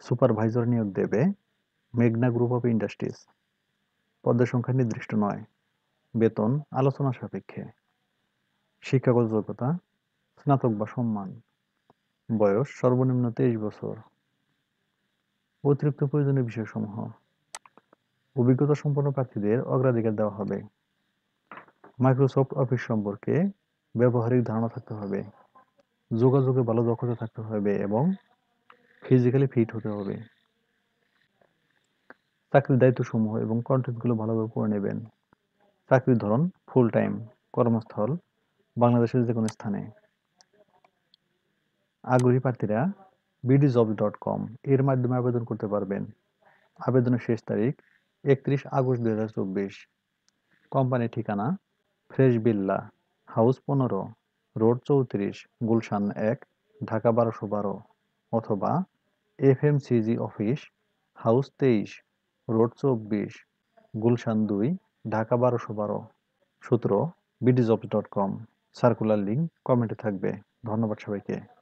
Supervisor নিয়োগ দেবে মেঘনা গ্রুপ অফ ইন্ডাস্ট্রিজ। পদের সংখ্যা নির্দিষ্ট নয়। বেতন আলোচনা সাপেক্ষে। শিক্ষাগত যোগ্যতা স্নাতক বা সম্মান। বয়স সর্বনিম্ন 23 বছর। অতিরিক্ত প্রয়োজনীয় বিষয়সমূহ: অভিজ্ঞতা সম্পন্ন প্রার্থীদের অগ্রাধিকার দেওয়া হবে। মাইক্রোসফট অফিস সম্পর্কে ব্যবহারিক ধারণা থাকতে হবে। যোগাযোগে ভালো দক্ষতা থাকতে হবে এবং ফিজিক্যালি ফিট হতে হবে। চাকরির দায়িত্বসমূহ এবং কন্টেন্টগুলো ভালোভাবে পড়ে নেবেন। চাকরির ধরন ফুল টাইম। কর্মস্থল বাংলাদেশের যে কোনো স্থানে। আগ্রহী প্রার্থীরা bdjobs.com এর মাধ্যমে আবেদন করতে পারবেন। আবেদনের শেষ তারিখ 31 আগস্ট 2024। কোম্পানির ঠিকানা ফ্রেশ বিল্লা, হাউস 15, রোড 34, গুলশান 1, ঢাকা 1212, অথবা FMCG office, house 23, road 24, Gulshan 2, Dhaka 1212। সূত্র bdjobs.com। সার্কুলার লিঙ্ক কমেন্টে থাকবে। ধন্যবাদ সবাইকে।